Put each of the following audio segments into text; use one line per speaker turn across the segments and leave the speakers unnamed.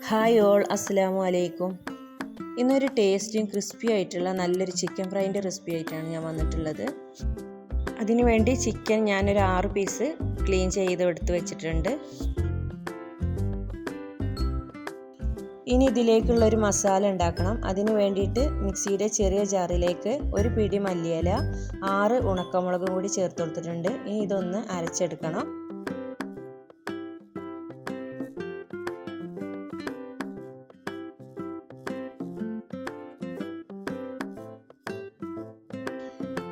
Hi all, അസ്സലാമു അലൈക്കും. ഇന്നൊരു ടേസ്റ്റിയും ക്രിസ്പി ആയിട്ടുള്ള നല്ലൊരു ചിക്കൻ ഫ്രൈൻ്റെ റെസിപ്പി ആയിട്ടാണ് ഞാൻ വന്നിട്ടുള്ളത്. അതിനുവേണ്ടി ചിക്കൻ ഞാനൊരു 6 പീസ് ക്ലീൻ ചെയ്ത് എടുത്ത് വെച്ചിട്ടുണ്ട്. ഇനി ഇതിലേക്കുള്ളൊരു മസാല ഉണ്ടാക്കണം. അതിന് വേണ്ടിയിട്ട് മിക്സിയുടെ ചെറിയ ജാറിലേക്ക് ഒരു പിടി മല്ലിയില, 6 ഉണക്കമുളകും കൂടി ചേർത്ത് കൊടുത്തിട്ടുണ്ട്. ഇനി ഇതൊന്ന് അരച്ചെടുക്കണം.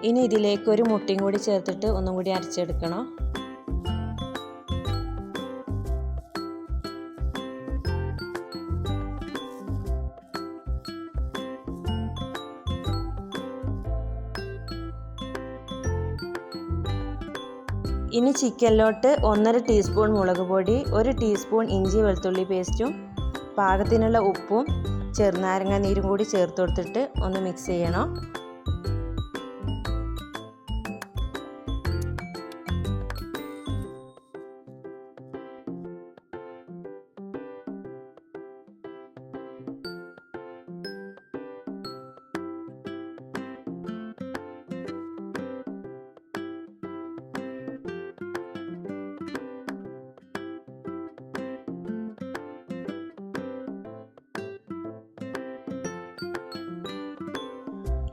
ഇനി ഇതിലേക്ക് ഒരു മുട്ടയും കൂടി ചേർത്തിട്ട് ഒന്നും കൂടി അരച്ചെടുക്കണം. ഇനി ചിക്കനിലോട്ട് 1.5 ടീസ്പൂൺ മുളക് പൊടി, 1 ടീസ്പൂൺ ഇഞ്ചി വെളുത്തുള്ളി പേസ്റ്റും പാകത്തിനുള്ള ഉപ്പും ചെറുനാരങ്ങ നീരും കൂടി ചേർത്ത് കൊടുത്തിട്ട് ഒന്ന് മിക്സ് ചെയ്യണം.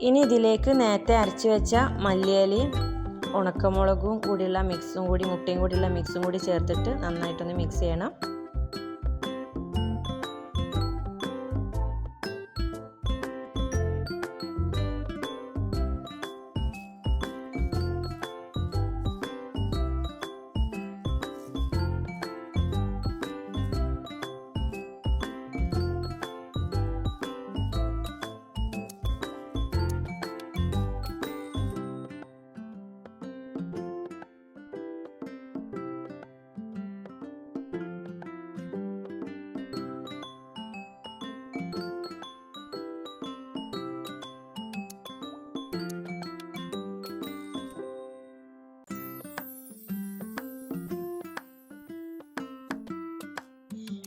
ഇനി ഇതിലേക്ക് നേരത്തെ അരച്ച് വെച്ച മല്ലിയിലയും ഉണക്കമുളകും കൂടിയുള്ള മിക്സും കൂടി മുട്ടയും കൂടിയുള്ള മിക്സും കൂടി ചേർത്തിട്ട് നന്നായിട്ടൊന്ന് മിക്സ് ചെയ്യണം.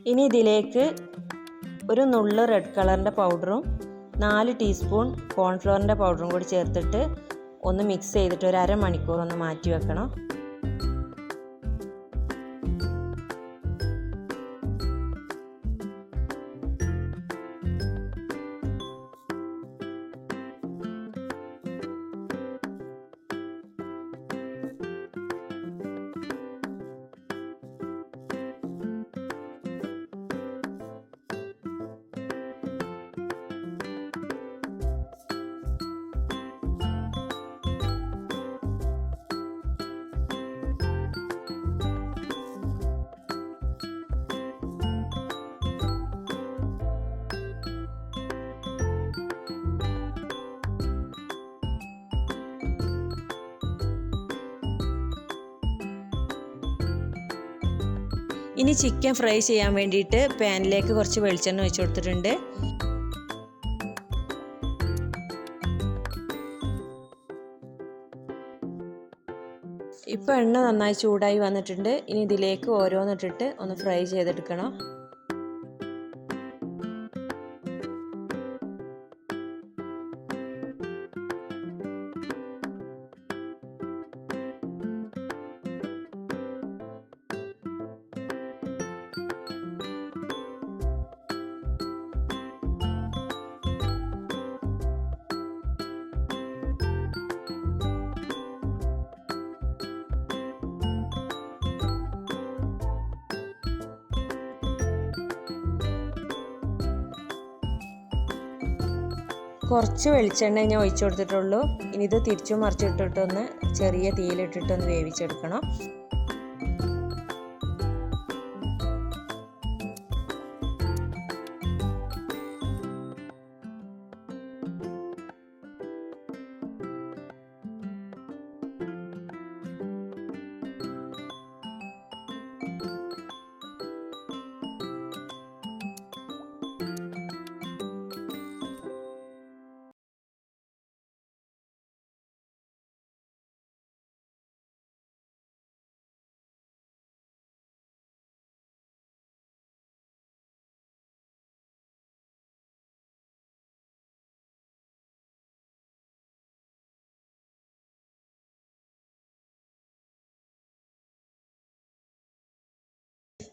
ഇനി ഇതിലേക്ക് ഒരു നുള്ള് റെഡ് കളറിൻ്റെ പൗഡറും 4 ടീസ്പൂൺ കോൺഫ്ലവറിൻ്റെ പൗഡറും കൂടി ചേർത്തിട്ട് ഒന്ന് മിക്സ് ചെയ്തിട്ട് ഒരു അരമണിക്കൂർ ഒന്ന് മാറ്റി വെക്കണം. ഇനി ചിക്കൻ ഫ്രൈ ചെയ്യാൻ വേണ്ടിയിട്ട് പാനിലേക്ക് കുറച്ച് വെളിച്ചെണ്ണ ഒഴിച്ച് കൊടുത്തിട്ടുണ്ട്. ഇപ്പോൾ എണ്ണ നന്നായി ചൂടായി വന്നിട്ടുണ്ട്. ഇനി ഇതിലേക്ക് ഓരോന്നിട്ടിട്ട് ഒന്ന് ഫ്രൈ ചെയ്തെടുക്കണം. കുറച്ച് വെളിച്ചെണ്ണ ഞാൻ ഒഴിച്ചു കൊടുത്തിട്ടുള്ളൂ. ഇനി ഇത് തിരിച്ചും മറിച്ചിട്ടിട്ടൊന്ന് ചെറിയ തീയിലിട്ടിട്ടൊന്ന് വേവിച്ചെടുക്കണം.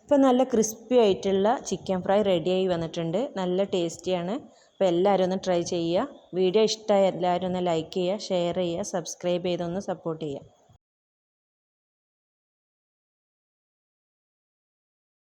ഇപ്പോൾ നല്ല ക്രിസ്പി ആയിട്ടുള്ള ചിക്കൻ ഫ്രൈ റെഡിയായി വന്നിട്ടുണ്ട്. നല്ല ടേസ്റ്റിയാണ്. അപ്പോൾ എല്ലാവരും ഒന്ന് ട്രൈ ചെയ്യുക. വീഡിയോ ഇഷ്ടമായ എല്ലാവരും ഒന്ന് ലൈക്ക് ചെയ്യുക, ഷെയർ ചെയ്യുക, സബ്സ്ക്രൈബ് ചെയ്തൊന്ന് സപ്പോർട്ട് ചെയ്യുക.